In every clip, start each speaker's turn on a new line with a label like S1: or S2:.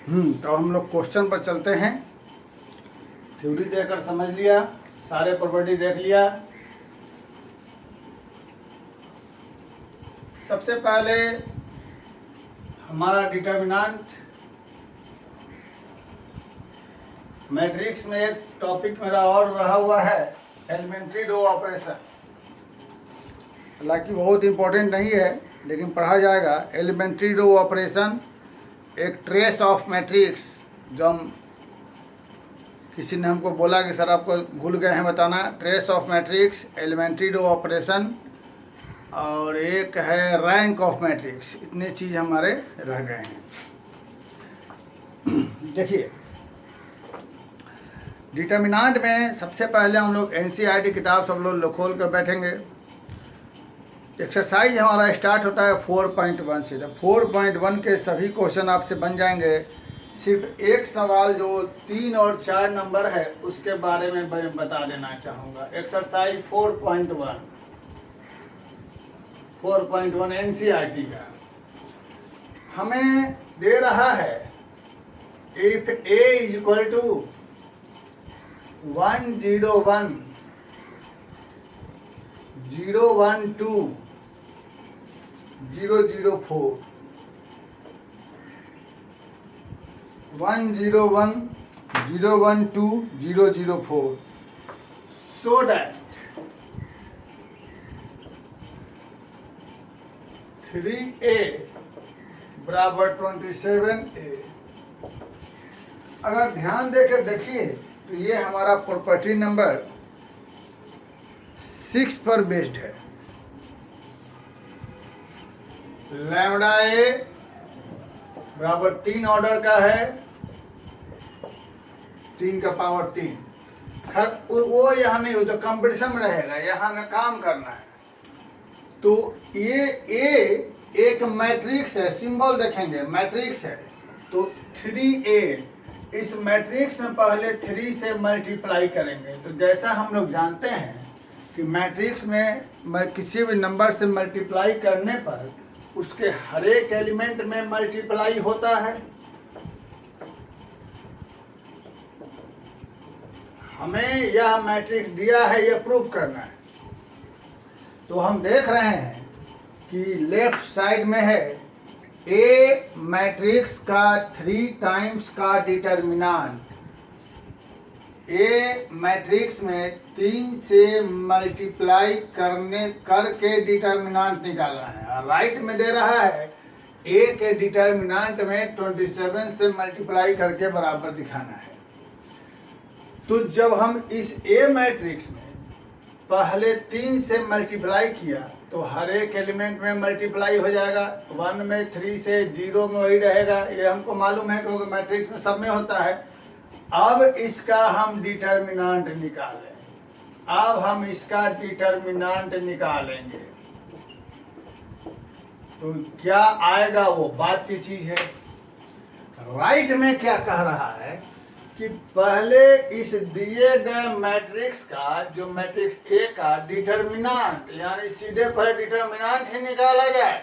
S1: तो हम लोग क्वेश्चन पर चलते हैं। थ्योरी देखकर समझ लिया, सारे प्रॉपर्टी देख लिया। सबसे पहले हमारा डिटर्मिनेंट, मैट्रिक्स में एक टॉपिक मेरा और रहा हुआ है एलिमेंट्री रो ऑपरेशन। हालांकि बहुत इंपॉर्टेंट नहीं है लेकिन पढ़ा जाएगा। एलिमेंट्री रो ऑपरेशन एक ट्रेस ऑफ मैट्रिक्स, जो हम किसी ने हमको बोला कि सर आपको भूल गए हैं बताना। Trace of matrix, elementary row operation और एक है रैंक ऑफ मैट्रिक्स। इतने चीज़ हमारे रह गए हैं। देखिए, डिटर्मिनेंट में सबसे पहले हम लोग एनसीईआरटी किताब सब लोग खोल कर बैठेंगे। एक्सरसाइज हमारा स्टार्ट होता है 4.1 से। जब 4.1 के सभी क्वेश्चन आपसे बन जाएंगे। सिर्फ एक सवाल जो 3 और 4 नंबर है उसके बारे में मैं बता देना चाहूँगा। एक्सरसाइज 4.1 एनसीईआरटी का हमें दे रहा है। If A is equal to 101 012 004 101 012 004 so that 3a बराबर 27a। अगर ध्यान देकर देखिए तो ये हमारा प्रॉपर्टी नंबर 6 पर बेस्ड है। लैम्डा ए बराबर 3 ऑर्डर का है, 3 का पावर 3। वो यहाँ नहीं हो तो कंपटीशन में रहेगा, यहाँ में काम करना है। तो ये ए एक मैट्रिक्स है, सिंबल देखेंगे मैट्रिक्स है। तो 3a इस मैट्रिक्स में पहले 3 से मल्टीप्लाई करेंगे। तो जैसा हम लोग जानते हैं कि मैट्रिक्स में किसी भी नंबर से मल्टीप्लाई करने पर उसके हर एक एलिमेंट में मल्टीप्लाई होता है। हमें यह मैट्रिक्स दिया है, यह प्रूव करना है। तो हम देख रहे हैं कि लेफ्ट साइड में है ए मैट्रिक्स का 3 टाइम्स का डिटर्मिनेंट। ए मैट्रिक्स में 3 से मल्टीप्लाई करके डिटर्मिनेंट निकालना है। और राइट में दे रहा है ए के डिटर्मिनेंट में 27 से मल्टीप्लाई करके बराबर दिखाना है। तो जब हम इस ए मैट्रिक्स में पहले 3 से मल्टीप्लाई किया तो हर एक एलिमेंट में मल्टीप्लाई हो जाएगा। 1 में 3 से 0 में वही रहेगा, ये हमको मालूम है क्योंकि मैट्रिक्स में सब में होता है। अब इसका हम डिटर्मिनेंट निकालें। अब हम इसका डिटर्मिनेंट निकालेंगे तो क्या आएगा वो बात की चीज है। राइट में क्या कह रहा है कि पहले इस दिए गए मैट्रिक्स का, जो मैट्रिक्स ए का डिटर्मिनेंट, यानी सीधे पर डिटर्मिनेंट ही निकाला जाए।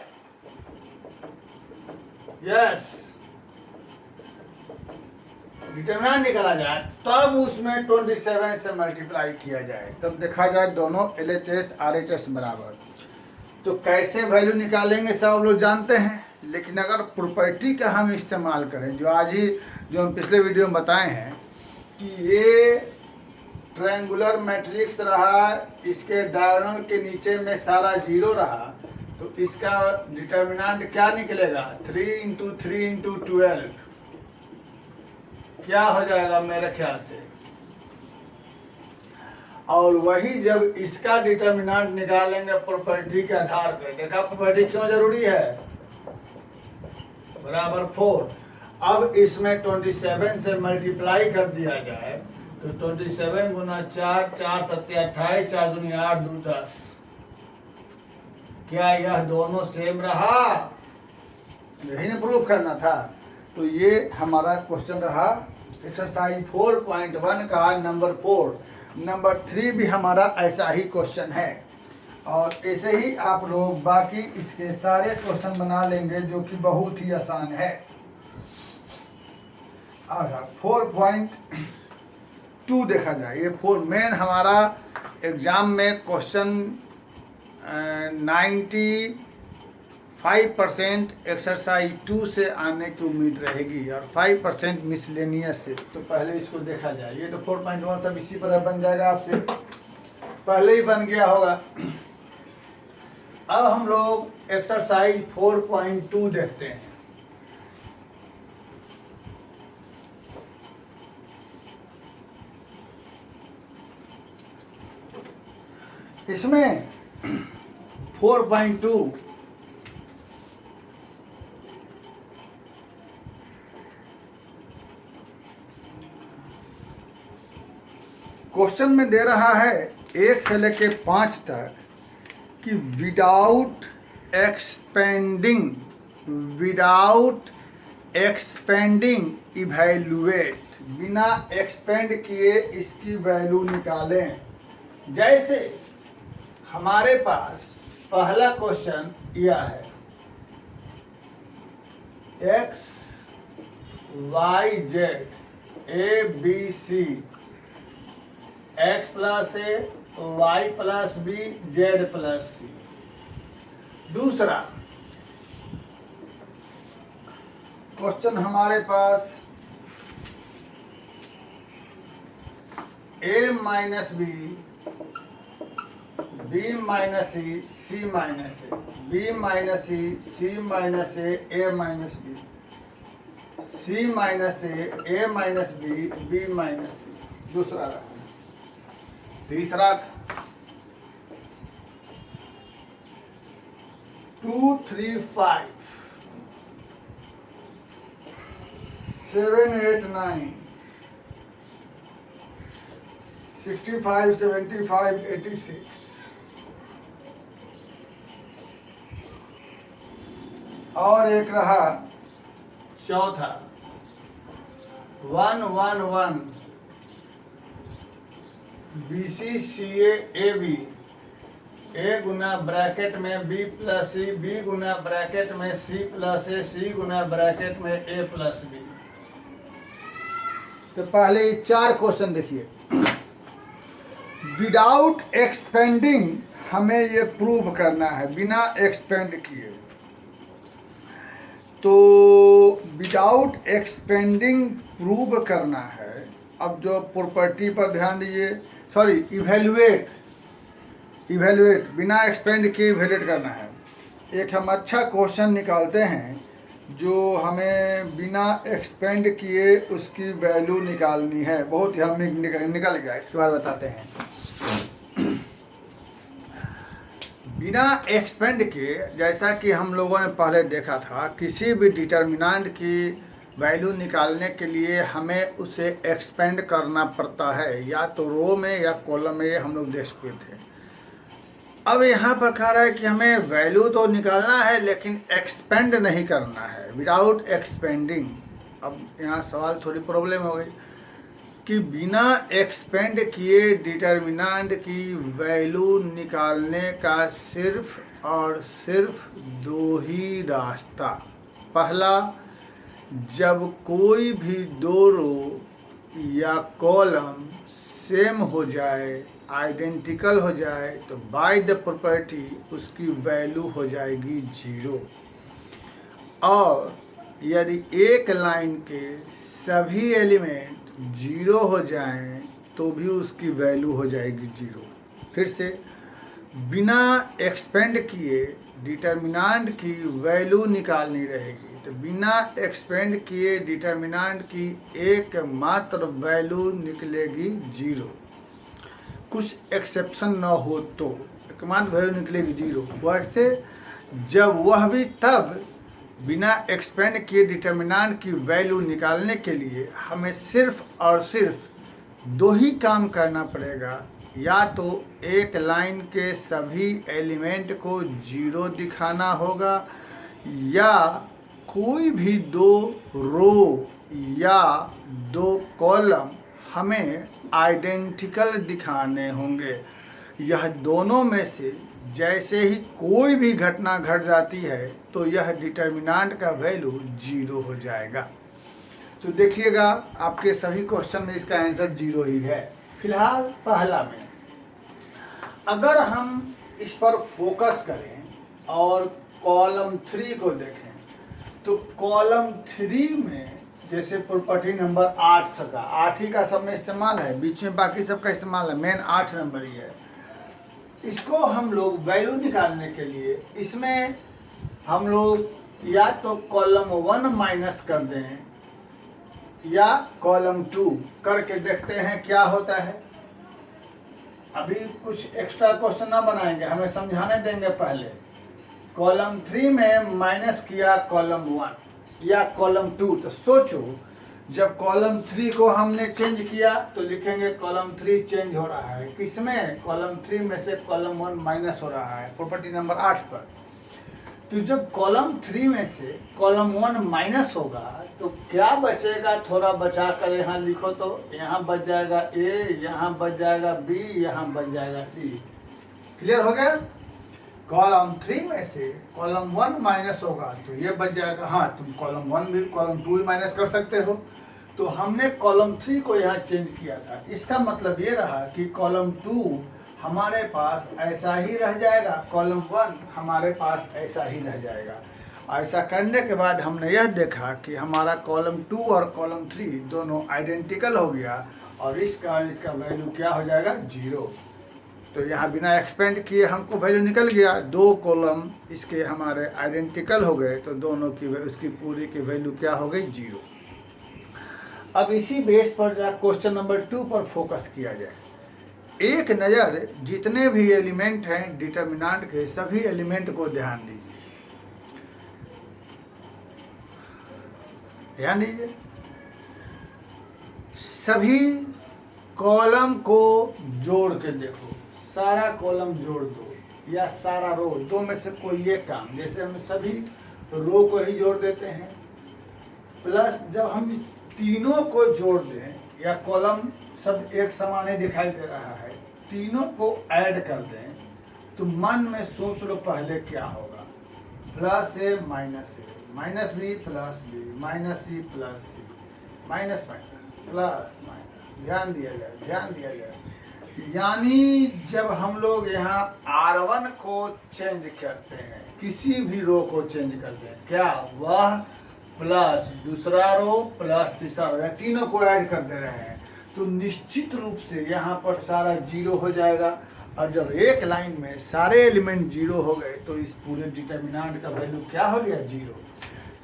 S1: यस, डिटर्मिनेंट निकाला जाए तब उसमें 27 से मल्टीप्लाई किया जाए, तब देखा जाए दोनों LHS RHS बराबर। तो कैसे वैल्यू निकालेंगे सब लोग जानते हैं। लेकिन अगर प्रॉपर्टी का हम इस्तेमाल करें, जो हम पिछले वीडियो में बताए हैं कि ये ट्रायंगुलर मैट्रिक्स रहा, इसके डायगोनल के नीचे में सारा 0 रहा, तो इसका डिटर्मिनेंट क्या निकलेगा? 3 × 3 × 12 क्या हो जाएगा मेरे ख्याल से। और वही जब इसका डिटर्मिनेंट निकालेंगे प्रॉपर्टी के आधार पर, देखा प्रॉपर्टी क्यों जरूरी है, बराबर 4। अब इसमें 27 से मल्टीप्लाई कर दिया जाए तो 27 गुना 4, 4 7 28, 4 दूनी 8, 2 10। क्या यह दोनों सेम रहा? यही ना प्रूफ करना था। तो ये हमारा क्वेश्चन रहा एक्सरसाइज 4.1 का नंबर 4। नंबर 3 भी हमारा ऐसा ही क्वेश्चन है। और ऐसे ही आप लोग बाकी इसके सारे क्वेश्चन बना लेंगे जो कि बहुत ही आसान है। अच्छा 4.2 देखा जाए, ये मेन हमारा एग्जाम में क्वेश्चन 95% एक्सरसाइज 2 से आने की उम्मीद रहेगी और 5% मिसलेनियस से। तो पहले इसको देखा जाए। ये तो 4.1 सब इसी तरह बन जाएगा, आपसे पहले ही बन गया होगा। अब हम लोग एक्सरसाइज 4.2 देखते हैं। इसमें 4.2 क्वेश्चन में दे रहा है 1 से लेके 5 तक कि विदाउट एक्सपेंडिंग इवैल्यूएट, बिना एक्सपेंड किए इसकी वैल्यू निकालें। जैसे हमारे पास पहला क्वेश्चन यह है, x y z a b c, x plus A y plus B Z plus C. दूसरा क्वेश्चन हमारे पास a minus B, b minus C, c minus A, b minus C, c minus A, a minus B, c minus A, a minus B, b minus C. दूसरा रहा। तीसरा 2 3 5 7 8 9 65 75 86। और एक रहा चौथा 1 1 1 BC CA AB, ए गुना bracket में B plus सी, B गुना bracket में C plus ए, C गुना bracket में A प्लस बी। तो पहले 4 क्वेश्चन देखिए। विदाउट एक्सपेंडिंग हमें ये प्रूव करना है, बिना एक्सपेंड किए। तो विदाउट एक्सपेंडिंग प्रूव करना है। अब जो प्रॉपर्टी पर ध्यान दीजिए, सॉरी इवैल्यूएट बिना एक्सपेंड किए इवैल्यूएट करना है। एक हम अच्छा क्वेश्चन निकालते हैं जो हमें बिना एक्सपेंड किए उसकी वैल्यू निकालनी है। बहुत ही हम निकल गया, इसके बाद बताते हैं। बिना एक्सपेंड किए, जैसा कि हम लोगों ने पहले देखा था, किसी भी डिटर्मिनेंट की वैल्यू निकालने के लिए हमें उसे एक्सपेंड करना पड़ता है, या तो रो में या कॉलम में। ये हम लोग देख चुके थे। अब यहाँ पर कह रहा है कि हमें वैल्यू तो निकालना है लेकिन एक्सपेंड नहीं करना है, विदाउट एक्सपेंडिंग। अब यहाँ सवाल थोड़ी प्रॉब्लम हो गई कि बिना एक्सपेंड किए डिटर्मिनेंट की वैल्यू निकालने का सिर्फ और सिर्फ 2 ही रास्ता। पहला, जब कोई भी 2 रो या कॉलम सेम हो जाए, आइडेंटिकल हो जाए, तो बाय द प्रॉपर्टी उसकी वैल्यू हो जाएगी 0। और यदि एक लाइन के सभी एलिमेंट 0 हो जाएं तो भी उसकी वैल्यू हो जाएगी 0। फिर से, बिना एक्सपेंड किए डिटर्मिनेंट की वैल्यू निकालनी रहेगी। तो बिना एक्सपेंड किए डिटर्मिनेंट की एकमात्र वैल्यू निकलेगी 0। कुछ एक्सेप्शन न हो तो एकमात्र वैल्यू निकलेगी 0। वैसे जब वह भी तब बिना एक्सपेंड किए डिटर्मिनेंट की वैल्यू निकालने के लिए हमें सिर्फ और सिर्फ 2 ही काम करना पड़ेगा। या तो एक लाइन के सभी एलिमेंट को 0 दिखाना होगा, या कोई भी 2 रो या 2 कॉलम हमें आइडेंटिकल दिखाने होंगे। यह दोनों में से जैसे ही कोई भी घटना घट जाती है तो यह डिटर्मिनेंट का वैल्यू 0 हो जाएगा। तो देखिएगा आपके सभी क्वेश्चन में इसका आंसर 0 ही है। फिलहाल पहला में अगर हम इस पर फोकस करें और कॉलम 3 को देखें तो कॉलम 3 में जैसे प्रॉपर्टी नंबर 8 सबका 8 ही का सब में इस्तेमाल है, बीच में बाकी सबका इस्तेमाल है, मेन 8 नंबर ही है। इसको हम लोग वैल्यू निकालने के लिए इसमें हम लोग या तो कॉलम 1 माइनस कर दें या कॉलम 2 करके देखते हैं क्या होता है। अभी कुछ एक्स्ट्रा क्वेश्चन ना बनाएंगे, हमें समझाने देंगे। पहले कॉलम 3 में माइनस किया कॉलम 1 या कॉलम 2, तो सोचो जब कॉलम 3 को हमने चेंज किया तो लिखेंगे कॉलम 3 चेंज हो रहा है किसमें, कॉलम 3 में से कॉलम 1 माइनस हो रहा है प्रॉपर्टी नंबर 8 पर। तो जब कॉलम 3 में से कॉलम 1 माइनस होगा तो क्या बचेगा, थोड़ा बचा कर यहाँ लिखो तो यहाँ बच जाएगा ए, यहाँ बच जाएगा बी, यहाँ बच जाएगा सी। क्लियर हो गया। कॉलम 3 में से कॉलम 1 माइनस होगा तो ये बच जाएगा। हाँ, तुम कॉलम 1 भी कॉलम 2 भी माइनस कर सकते हो। तो हमने कॉलम 3 को यहाँ चेंज किया था, इसका मतलब ये रहा कि कॉलम 2 हमारे पास ऐसा ही रह जाएगा, कॉलम 1 हमारे पास ऐसा ही रह जाएगा। ऐसा करने के बाद हमने यह देखा कि हमारा कॉलम 2 और कॉलम 3 दोनों आइडेंटिकल हो गया और इस कारण इसका वैल्यू क्या हो जाएगा, 0। तो यहाँ बिना एक्सपेंड किए हमको वैल्यू निकल गया। 2 कॉलम इसके हमारे आइडेंटिकल हो गए तो दोनों की उसकी पूरी की वैल्यू क्या हो गई, 0। अब इसी बेस पर जरा क्वेश्चन नंबर 2 पर फोकस किया जाए। एक नज़र जितने भी एलिमेंट हैं डिटर्मिनेंट के, सभी एलिमेंट को ध्यान दीजिए, ध्यान दीजिए। सभी कॉलम को जोड़ के देखो, सारा कॉलम जोड़ दो या सारा रो, दो में से कोई एक काम। जैसे हम सभी रो को ही जोड़ देते हैं, प्लस जब हम तीनों को जोड़ दें या कॉलम सब एक समान ही दिखाई दे रहा है, तीनों को ऐड कर दें तो मन में सोच लो पहले क्या होगा, plus A minus B plus B minus C plus C minus minus plus minus. ध्यान दिया जाए। यानी जब हम लोग यहाँ R1 को चेंज करते हैं, किसी भी रो को चेंज करते हैं, क्या वह प्लस दूसरा रो प्लस तीसरा रो, तीनों को ऐड कर दे रहे हैं, तो निश्चित रूप से यहाँ पर सारा 0 हो जाएगा। और जब एक लाइन में सारे एलिमेंट 0 हो गए तो इस पूरे डिटर्मिनेंट का वैल्यू क्या हो गया, 0।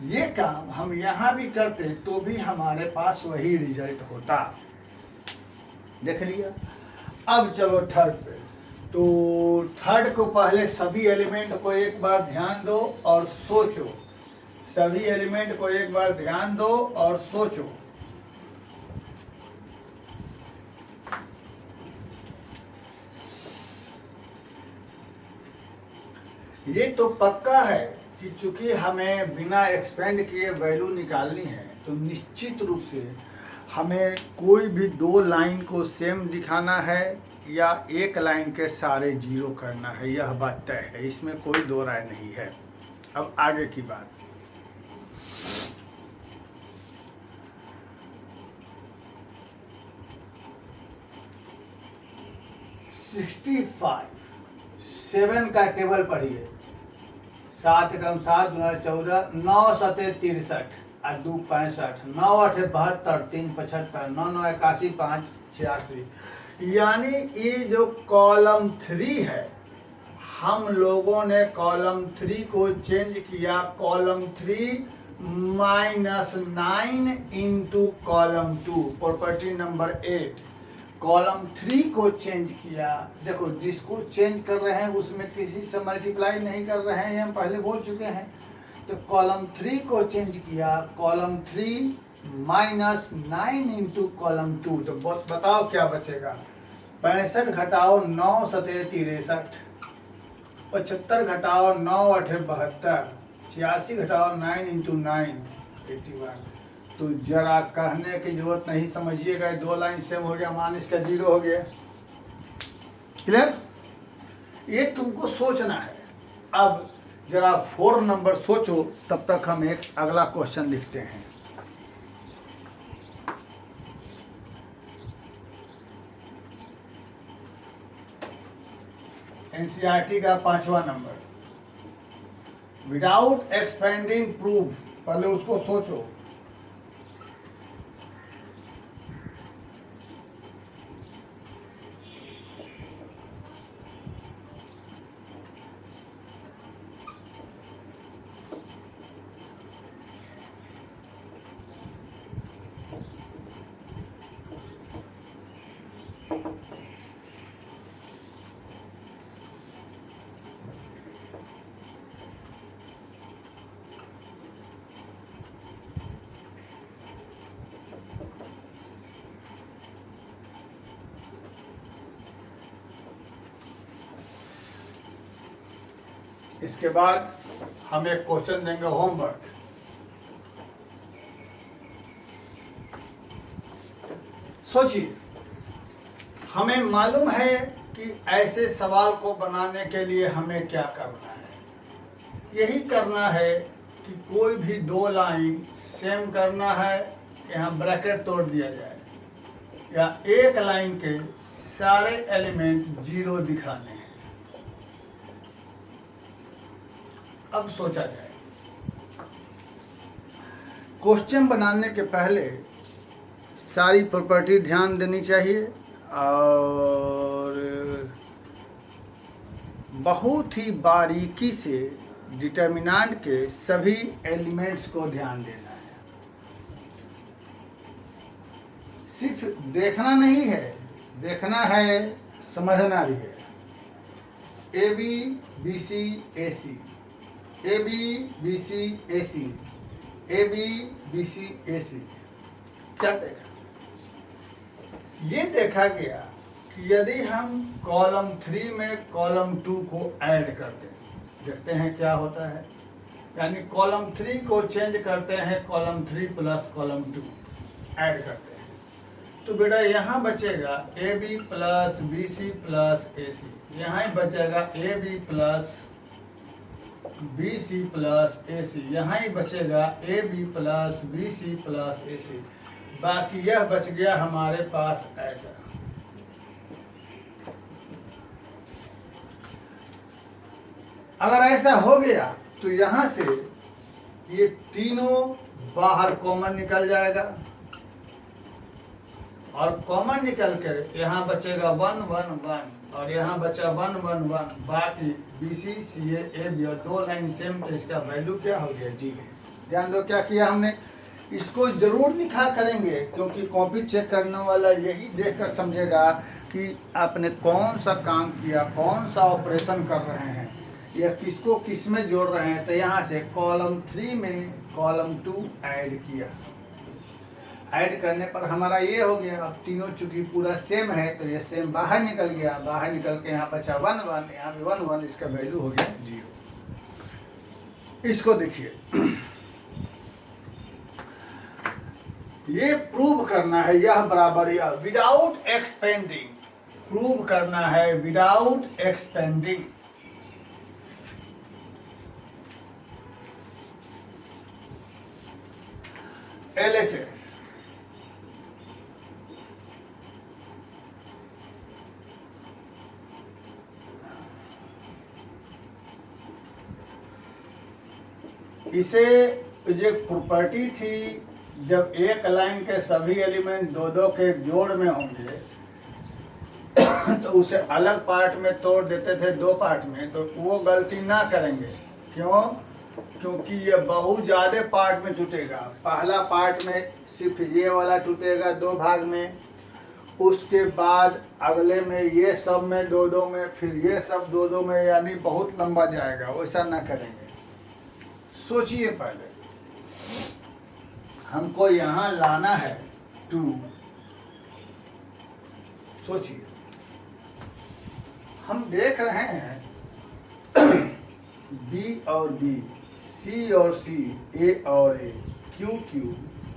S1: ये काम हम यहाँ भी करते तो भी हमारे पास वही रिजल्ट होता। देख लिया। अब चलो थर्ड पे। तो थर्ड को पहले सभी एलिमेंट को एक बार ध्यान दो और सोचो, सभी एलिमेंट को एक बार ध्यान दो और सोचो। ये तो पक्का है कि चूंकि हमें बिना एक्सपेंड किए वैल्यू निकालनी है तो निश्चित रूप से हमें कोई भी 2 लाइन को सेम दिखाना है या एक लाइन के सारे 0 करना है, यह बात तय है, इसमें कोई 2 राय नहीं है। अब आगे की बात। सेवन का टेबल पढ़िए। 7 कम 7 14 9 7 63 और 2 65 9 8 72 3 75 9 9 81 5 86। यानी ये जो कॉलम 3 है, हम लोगों ने कॉलम 3 को चेंज किया, column 3 -9 into column 2 property number 8। Column 3 को चेंज किया। देखो, जिसको चेंज कर रहे हैं उसमें किसी से मल्टीप्लाई नहीं कर रहे हैं, हम पहले बोल चुके हैं। तो कॉलम 3 को चेंज किया, कॉलम 3 -9 इंटू कॉलम 2। तो बताओ क्या बचेगा, 65 घटाओ 9 7 63, 75 घटाओ 9 8 72, 86 घटाओ 9 इंटू 9 81। तो जरा कहने की जरूरत नहीं, समझिएगा। 2 लाइन सेम हो गया, मान इसका 0 हो गया। क्लियर। ये तुमको सोचना है। अब जरा 4 नंबर सोचो, तब तक हम एक अगला क्वेश्चन लिखते हैं। एनसीईआरटी का 5वां नंबर, विदाउट एक्सपेंडिंग प्रूफ। पहले उसको सोचो। इसके बाद हम एक क्वेश्चन देंगे होमवर्क। सोचिए, हमें मालूम है कि ऐसे सवाल को बनाने के लिए हमें क्या करना है। यही करना है कि कोई भी दो लाइन सेम करना है, यहाँ ब्रैकेट तोड़ दिया जाए, या एक लाइन के सारे एलिमेंट 0 दिखाने हैं। अब सोचा जाए, क्वेश्चन बनाने के पहले सारी प्रॉपर्टी ध्यान देनी चाहिए और बहुत ही बारीकी से डिटर्मिनेंट के सभी एलिमेंट्स को ध्यान देना है। सिर्फ देखना नहीं है, देखना है, समझना भी है। A B B C A C, A B B C A C, A B B C A C. क्या देखा? ये देखा गया कि यदि हम कॉलम 3 में कॉलम 2 को ऐड करते हैं, देखते हैं क्या होता है। यानी कॉलम 3 को चेंज करते हैं, कॉलम 3 प्लस कॉलम 2 ऐड करते हैं, तो बेटा यहाँ बचेगा A B plus B C plus A C. यहाँ ही बचेगा A B plus B C plus A C. यहाँ ही बचेगा A B plus B C plus A C. बाकी यह बच गया हमारे पास ऐसा। अगर ऐसा हो गया तो यहाँ से ये तीनों बाहर कॉमन निकल जाएगा, और कॉमन निकल कर यहाँ बचेगा 1 1 1, और यहाँ बचा 1 1 1। बाकी B C C A B, और दो लाइन सेम, तो इसका वैल्यू क्या हो गया? जी। ध्यान दो क्या किया हमने। इसको जरूर लिखा करेंगे, क्योंकि कॉपी चेक करने वाला यही देखकर समझेगा कि आपने कौन सा काम किया, कौन सा ऑपरेशन कर रहे हैं, या किसको किस में जोड़ रहे हैं। तो यहाँ से कॉलम 3 में कॉलम 2 ऐड किया। ऐड करने पर हमारा ये हो गया। अब तीनों चूंकि पूरा सेम है, तो ये सेम बाहर निकल गया। बाहर निकल के यहाँ बचा 1 1, यहाँ भी 1 1, इसका वैल्यू हो गया 0। इसको देखिए, ये प्रूव करना है, यह बराबर यह, विदाउट एक्सपेंडिंग। प्रूव करना है विदाउट एक्सपेंडिंग। LHS इसे जो प्रॉपर्टी थी, जब एक लाइन के सभी एलिमेंट 2 के जोड़ में होंगे तो उसे अलग पार्ट में तोड़ देते थे, 2 पार्ट में। तो वो गलती ना करेंगे। क्यों? क्योंकि ये बहुत ज़्यादा पार्ट में टूटेगा। पहला पार्ट में सिर्फ ये वाला टूटेगा 2 भाग में, उसके बाद अगले में ये सब में 2 में, फिर ये सब 2 में, यानी बहुत लंबा जाएगा। वैसा ना करेंगे। सोचिए, पहले हमको यहाँ लाना है 2। सोचिए, हम देख रहे हैं बी और बी, सी और सी, ए और A, Q Q,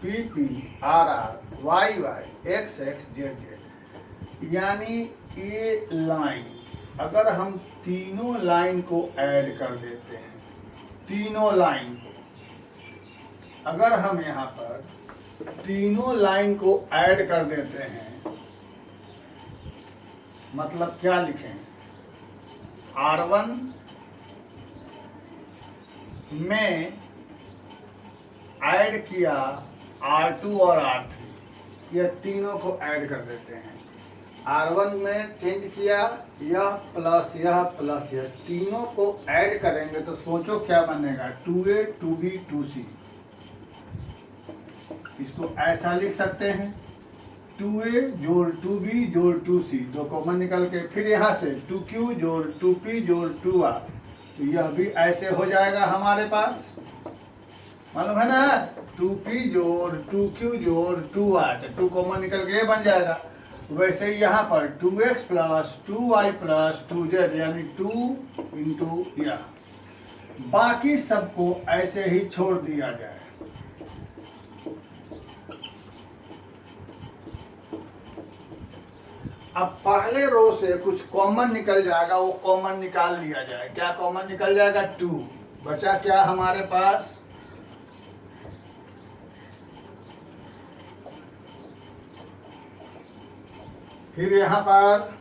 S1: P P, R R, Y Y, X X, Z Z. यानी ये लाइन, अगर हम तीनों लाइन को ऐड कर देते हैं, तीनों लाइन को, अगर हम यहाँ पर तीनों लाइन को ऐड कर देते हैं, मतलब क्या लिखें? R1 में ऐड किया R2 और R3, यह तीनों को ऐड कर देते हैं। R1 में चेंज किया, यह प्लस यह तीनों को ऐड करेंगे तो सोचो क्या बनेगा, 2A 2B 2C। इसको ऐसा लिख सकते हैं 2A जोड़ 2B जोड़ 2C, दो कॉमन निकल के, फिर यहाँ से 2Q जोड़ 2P जोड़ 2R, तो यह भी ऐसे हो जाएगा हमारे पास, मालूम है ना, 2P जोड़ 2Q जोड़ 2R, तो 2 कॉमन निकल के ये बन जाएगा। वैसे ही यहाँ पर 2x plus 2y plus 2z यानी 2 इंटू यह, बाकी सबको ऐसे ही छोड़ दिया जाए। अब पहले रो से कुछ कॉमन निकल जाएगा, वो कॉमन निकाल लिया जाए। क्या कॉमन निकल जाएगा, 2, बचा क्या हमारे पास, फिर यहाँ पर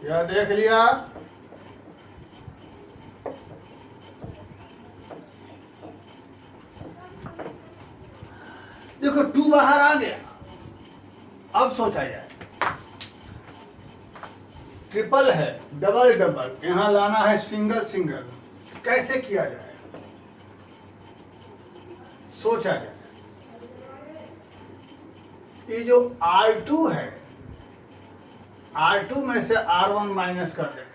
S1: यह देख लिया, देखो 2 बाहर आ गया। अब सोचा जाए, ट्रिपल है, डबल डबल, यहां लाना है सिंगल सिंगल, कैसे किया जाए, सोचा जाए। ये जो R2 है, R2 में से R1 माइनस कर देते हैं।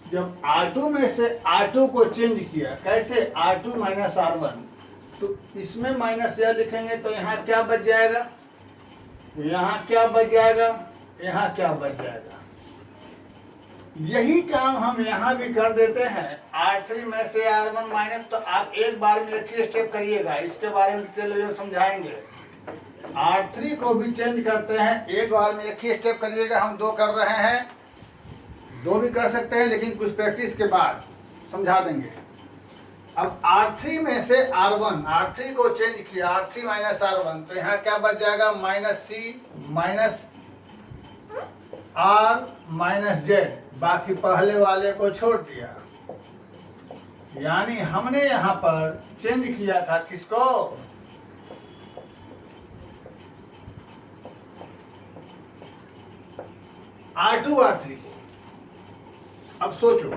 S1: जब R2 में से R2 को चेंज किया, कैसे, R2 माइनस R1, तो इसमें माइनस यह लिखेंगे तो यहाँ क्या बच जाएगा, यहाँ क्या बच जाएगा, यहाँ क्या बच जाएगा। यही काम हम यहाँ भी कर देते हैं। R3 में से R1 माइनस, तो आप एक बार में एक ही स्टेप करिएगा, इसके बारे में डिटेल समझाएंगे। R3 को भी चेंज करते हैं, एक बार में एक ही स्टेप करिएगा। हम 2 कर रहे हैं, 2 भी कर सकते हैं, लेकिन कुछ प्रैक्टिस के बाद समझा देंगे। अब R3 में से R1, R3 को चेंज किया, R3 माइनस R1, तो यहाँ क्या बच जाएगा, minus C minus R minus Z, बाकी पहले वाले को छोड़ दिया। यानी हमने यहाँ पर चेंज किया था किसको, R2 R3 को। अब सोचो,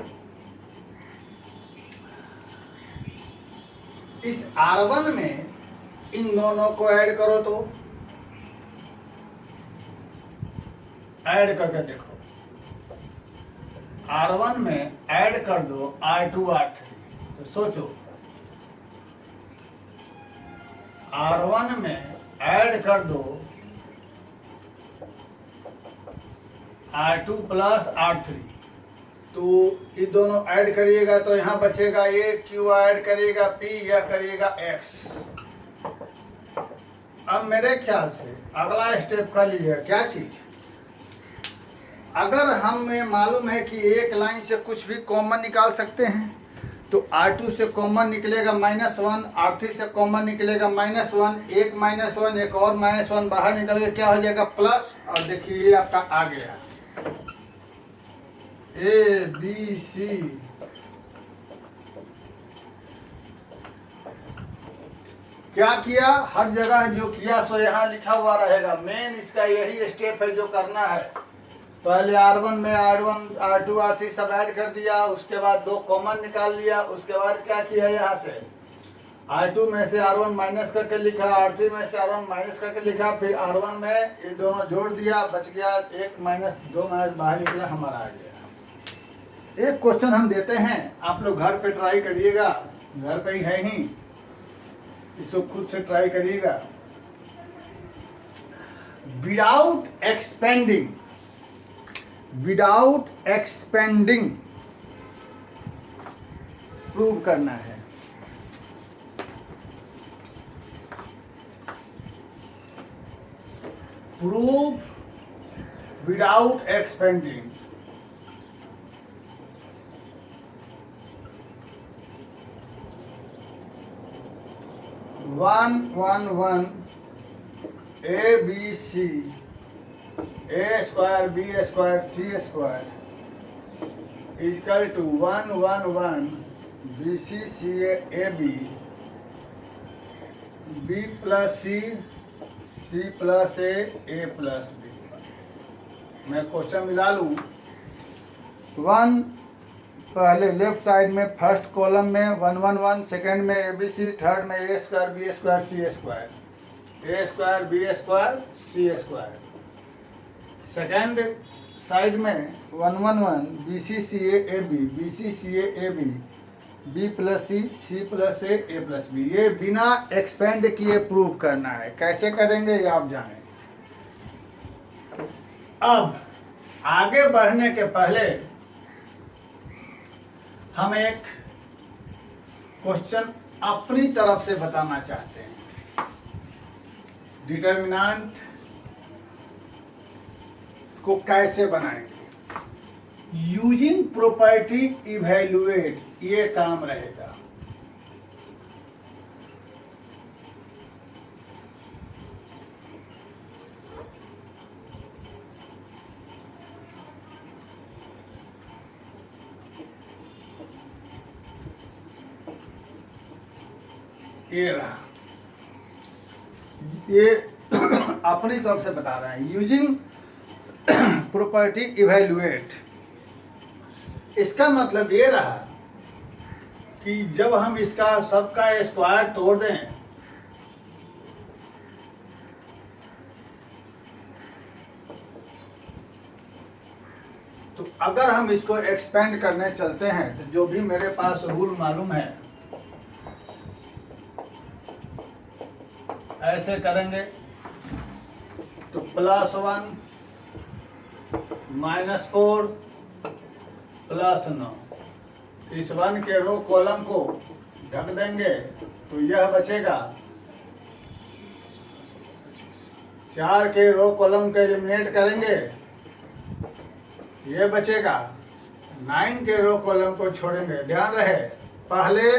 S1: इस R1 में इन दोनों को ऐड करो, तो ऐड करके देखो, R1 में ऐड कर दो R2 R3, तो सोचो R1 में ऐड कर दो R2 प्लस R3, तो ये दोनों ऐड करिएगा तो यहाँ बचेगा ये, Q ऐड करिएगा P, यह करिएगा X। अब मेरे ख्याल से अगला स्टेप कर लीजिए, क्या चीज, अगर हमें मालूम है कि एक लाइन से कुछ भी कॉमन निकाल सकते हैं, तो R2 से कॉमन निकलेगा -1, R3 से कॉमन निकलेगा -1, एक -1 एक और -1 बाहर निकल के क्या हो जाएगा, प्लस। और देखिए ये आपका आ गया ABC। क्या किया, हर जगह जो किया सो यहाँ लिखा हुआ रहेगा। मेन इसका यही स्टेप है जो करना है। पहले R1 में R1 R2 R3 सब ऐड कर दिया, उसके बाद 2 कॉमन निकाल लिया, उसके बाद क्या किया, यहाँ से R2 में से R1 माइनस करके लिखा, R3 में से R1 माइनस करके लिखा, फिर R1 में ये दोनों जोड़ दिया, बच गया 1 माइनस 2 माइनस बाहर निकला, हमारा आ गया। एक क्वेश्चन हम देते हैं, आप लोग घर पे ट्राई करिएगा, घर पे ही है ही, इसको खुद से ट्राई करिएगा। विदाउट एक्सपेंडिंग प्रूव करना है। Prove without expanding. 1 A B C A square B square C square equal to 1 B C C A B B plus C plus A plus B. मैं क्वेश्चन मिला लूँ। 1 पहले left side में first column में 1 second में A B C, third में A square B square C square A square B square C square. Second side में 1 B C C A B B C C A B B plus C plus A plus B. ये बिना expand किए prove करना है। कैसे करेंगे ये आप जानें। अब आगे बढ़ने के पहले हम एक क्वेश्चन अपनी तरफ से बताना चाहते हैं। डिटर्मिनेंट को कैसे बनाएंगे। यूजिंग प्रॉपर्टी इवैल्यूएट ये काम रहेगा। ये रहा, ये अपनी तरफ से बता रहे हैं। यूजिंग प्रॉपर्टी इवैल्यूएट, इसका मतलब ये रहा कि जब हम इसका सबका स्क्वायर तोड़ दें तो अगर हम इसको एक्सपेंड करने चलते हैं तो जो भी मेरे पास रूल मालूम है ऐसे करेंगे तो +1 -4 +9 इस 1 के रो कॉलम को ढक देंगे तो यह बचेगा। 4 के रो कॉलम को एलिमिनेट करेंगे ये बचेगा। 9 के रो कॉलम को छोड़ेंगे। ध्यान रहे पहले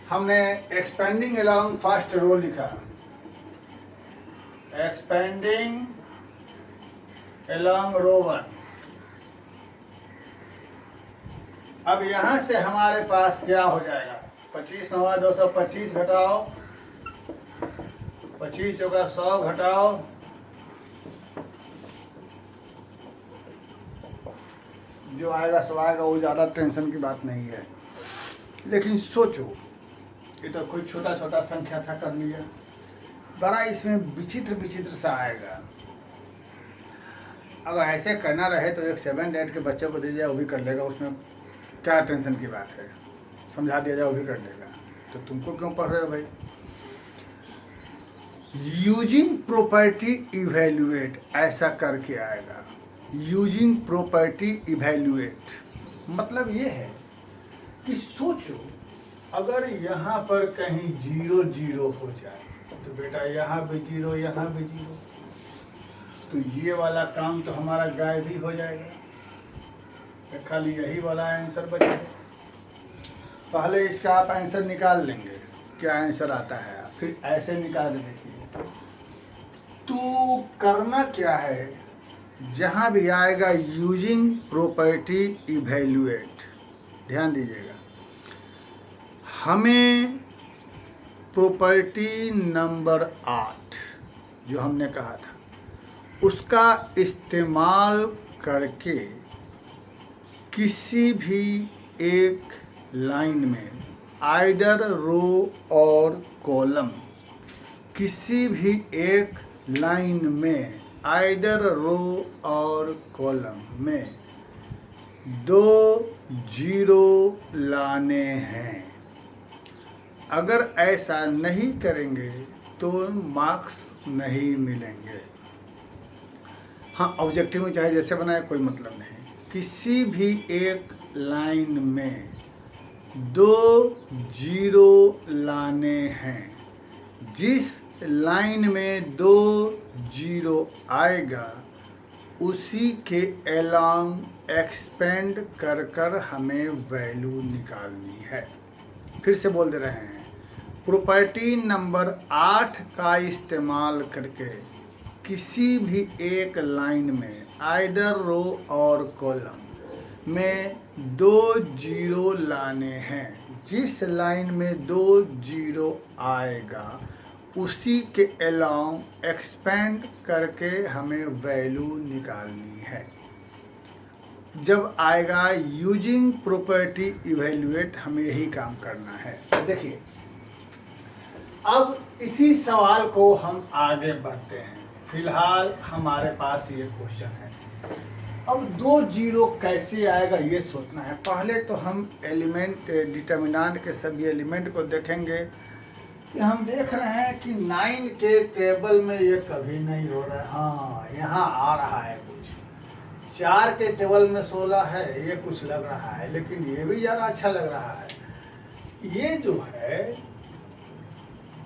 S1: हमने एक्सपेंडिंग अलोंग फर्स्ट रो लिखा, एक्सपेंडिंग अलोंग रो 1। अब यहां से हमारे पास क्या हो जाएगा। 25 9 225 घटाओ 25 चौका 100 घटाओ जो आएगा सो आएगा। वो ज़्यादा टेंशन की बात नहीं है। लेकिन सोचो ये तो कोई छोटा छोटा संख्या था, कर लिया। बड़ा इसमें विचित्र सा आएगा। अगर ऐसे करना रहे तो एक 7 8 के बच्चे को दे दिया वो भी कर लेगा। उसमें क्या टेंशन की बात है। समझा दिया जाए वो भी कर लेगा। तो तुमको क्यों पढ़ रहे हो भाई। यूजिंग प्रॉपर्टी इवैल्यूएट ऐसा करके आएगा। यूजिंग प्रॉपर्टी इवैल्यूएट मतलब ये है कि सोचो अगर यहाँ पर कहीं 0 0 हो जाए तो बेटा यहाँ भी 0 यहाँ भी 0 तो ये वाला काम तो हमारा गायब ही हो जाएगा। खाली यही वाला आंसर बचेगा। पहले इसका आप आंसर निकाल लेंगे क्या आंसर आता है, फिर ऐसे निकाल देखिए। तो करना क्या है, जहाँ भी आएगा यूजिंग प्रॉपर्टी इवैल्यूएट, ध्यान दीजिएगा हमें प्रॉपर्टी नंबर 8 जो हमने कहा था उसका इस्तेमाल करके किसी भी एक लाइन में आइदर रो और कॉलम, किसी भी एक लाइन में आइदर रो और कॉलम में 2 0 लाने हैं। अगर ऐसा नहीं करेंगे तो मार्क्स नहीं मिलेंगे। हाँ ऑब्जेक्टिव में चाहे जैसे बनाए कोई मतलब नहीं। किसी भी एक लाइन में 2 0 लाने हैं। जिस लाइन में 2 0 आएगा उसी के अलोंग एक्सपेंड कर कर हमें वैल्यू निकालनी है। फिर से बोल दे रहे हैं प्रॉपर्टी नंबर 8 का इस्तेमाल करके किसी भी एक लाइन में आइदर रो और कॉलम में 2 जीरो लाने हैं। जिस लाइन में 2 जीरो आएगा उसी के अलाउंग एक्सपेंड करके हमें वैल्यू निकालनी है। जब आएगा यूजिंग प्रॉपर्टी इवेल्युएट, हमें यही काम करना है। देखिए, अब इसी सवाल को हम आगे बढ़ते हैं। फिलहाल हमारे पास ये क्वेश्चन है। अब 2 जीरो कैसे आएगा ये सोचना है। पहले तो हम एलिमेंट डिटर्मिनेंट के सभी एलिमेंट को देखेंगे कि हम देख रहे हैं कि 9 के टेबल में ये कभी नहीं हो रहा है। हाँ, यहाँ आ रहा है कुछ। 4 के टेबल में 16 है, ये कुछ लग रहा है, लेकिन ये भी ज़्यादा अच्छा लग रहा है। ये जो है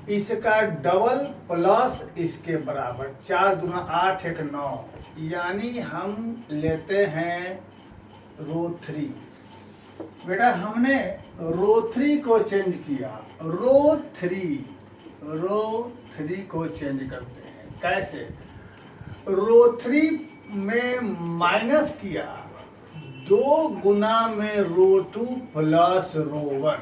S1: इसका डबल प्लस इसके बराबर 4 दूना 8 1 9, यानी हम लेते हैं रो 3। बेटा हमने रो 3 को चेंज किया, रो 3 को चेंज करते हैं। कैसे? रो 3 में माइनस किया, 2 गुना में रो 2 प्लस रो 1।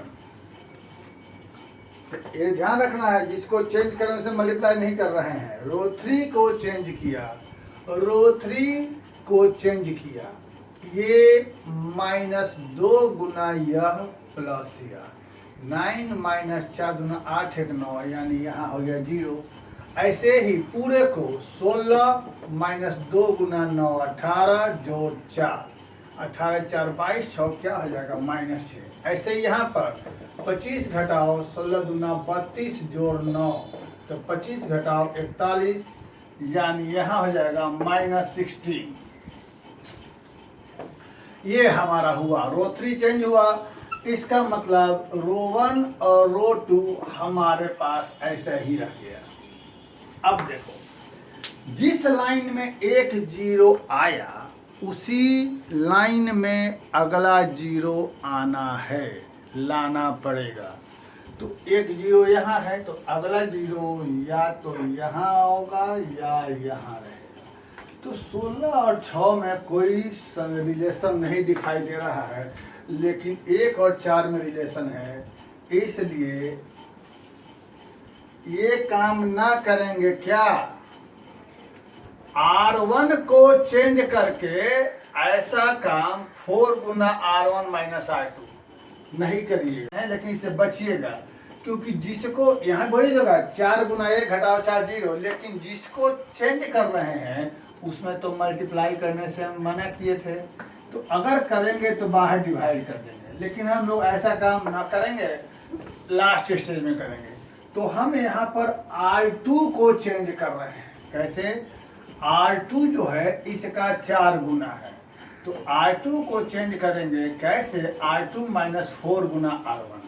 S1: ये ध्यान रखना है, जिसको चेंज करने से मल्टीप्लाई नहीं कर रहे हैं। रो 3 को चेंज किया, रो 3 को चेंज किया, ये -2 गुना यह प्लस यह, 9 माइनस 4 दूना 8 1 9, यानी यहाँ हो गया 0। ऐसे ही पूरे को 16 माइनस 2 गुना 9 18 जोड़ 4, 18 4 22, 6 क्या हो जाएगा -6। ऐसे यहाँ पर 25 घटाओ 16 दूना 32 जोड़ 9, तो 25 घटाओ 41, यानी यहाँ हो जाएगा -16। ये हमारा हुआ, रो 3 चेंज हुआ। इसका मतलब रो 1 और रो 2 हमारे पास ऐसा ही रह गया। अब देखो, जिस लाइन में 1 जीरो आया उसी लाइन में अगला जीरो आना है, लाना पड़ेगा। तो 1 जीरो यहाँ है, तो अगला जीरो या तो यहाँ होगा या यहाँ रहेगा। तो 16 और 6 में कोई रिलेशन नहीं दिखाई दे रहा है, लेकिन 1 और 4 में रिलेशन है। इसलिए ये काम ना करेंगे क्या, R1 को चेंज करके ऐसा काम 4 गुना R1 माइनस R2 नहीं करिएगा, लेकिन इससे बचिएगा। क्योंकि जिसको यहाँ वही होगा 4 गुना 1 घटाओ 4 0, लेकिन जिसको चेंज कर रहे हैं उसमें तो मल्टीप्लाई करने से हम मना किए थे। तो अगर करेंगे तो बाहर डिवाइड कर देंगे, लेकिन हम लोग ऐसा काम ना करेंगे, लास्ट स्टेज में करेंगे। तो हम यहाँ पर R2 को चेंज कर रहे हैं। कैसे? R2 जो है इसका 4 गुना है, तो R2 को चेंज करेंगे कैसे, R2 माइनस 4 गुना R1।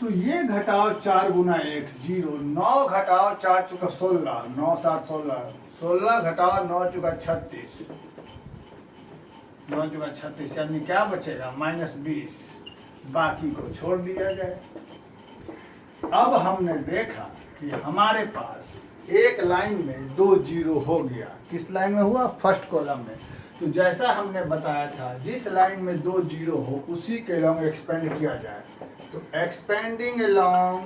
S1: तो ये घटाओ 4 गुना 1 0, 9 घटाओ 4 चुका 16, 9 7 16, 16 घटाओ 9 चुका 36, 9 चुका 36, यानी क्या बचेगा -20। बाकी को छोड़ दिया जाए। अब हमने देखा कि हमारे पास एक लाइन में 2 जीरो हो गया। किस लाइन में हुआ? फर्स्ट कॉलम में। तो जैसा हमने बताया था, जिस लाइन में 2 जीरो हो उसी के अलोंग एक्सपेंड किया जाए। तो एक्सपेंडिंग अलोंग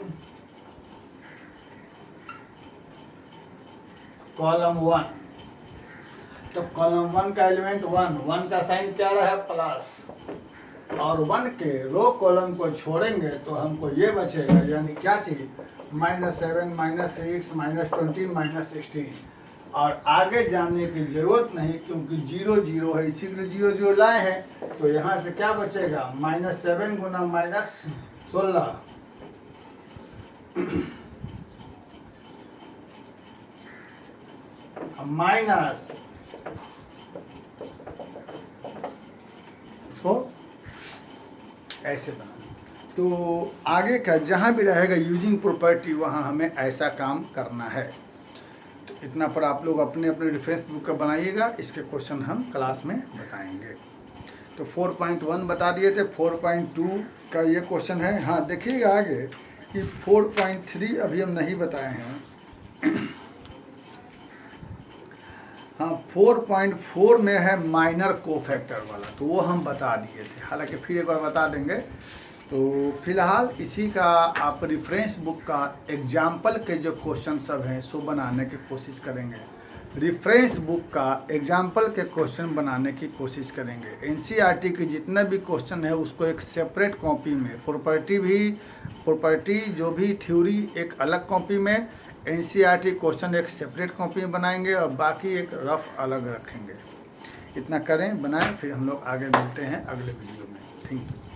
S1: कॉलम 1, तो कॉलम 1 का एलिमेंट 1 का साइन क्या रहा? प्लस। और 1 के रो कॉलम को छोड़ेंगे तो हमको ये बचेगा, यानी क्या चीज, -7 -6 -20 -16। और आगे जाने की जरूरत नहीं, क्योंकि 0 0 है, इसीलिए 0 0 लाए हैं। तो यहाँ से क्या बचेगा, -7 गुना -16 माइनस, इसको ऐसे बना। तो आगे का जहाँ भी रहेगा यूजिंग प्रॉपर्टी, वहाँ हमें ऐसा काम करना है। तो इतना पर आप लोग अपने अपने रेफरेंस बुक का बनाइएगा, इसके क्वेश्चन हम क्लास में बताएंगे। तो 4.1 बता दिए थे, 4.2 का ये क्वेश्चन है। हाँ देखिएगा आगे, कि 4.3 अभी हम नहीं बताए हैं। हाँ, 4.4 में है माइनर कोफैक्टर वाला, तो वो हम बता दिए थे, हालांकि फिर एक बार बता देंगे। तो फिलहाल इसी का आप रेफरेंस बुक का एग्जाम्पल के जो क्वेश्चन सब हैं सो बनाने की कोशिश करेंगे। रेफरेंस बुक का एग्जाम्पल के क्वेश्चन बनाने की कोशिश करेंगे। एनसीईआरटी के जितने भी क्वेश्चन है उसको एक सेपरेट कॉपी में, प्रॉपर्टी जो भी थ्योरी एक अलग कॉपी में, एनसीईआरटी क्वेश्चन एक सेपरेट कॉपी में बनाएंगे और बाकी एक रफ अलग रखेंगे। इतना करें, बनाएं, फिर हम लोग आगे मिलते हैं अगले वीडियो में। Thank you.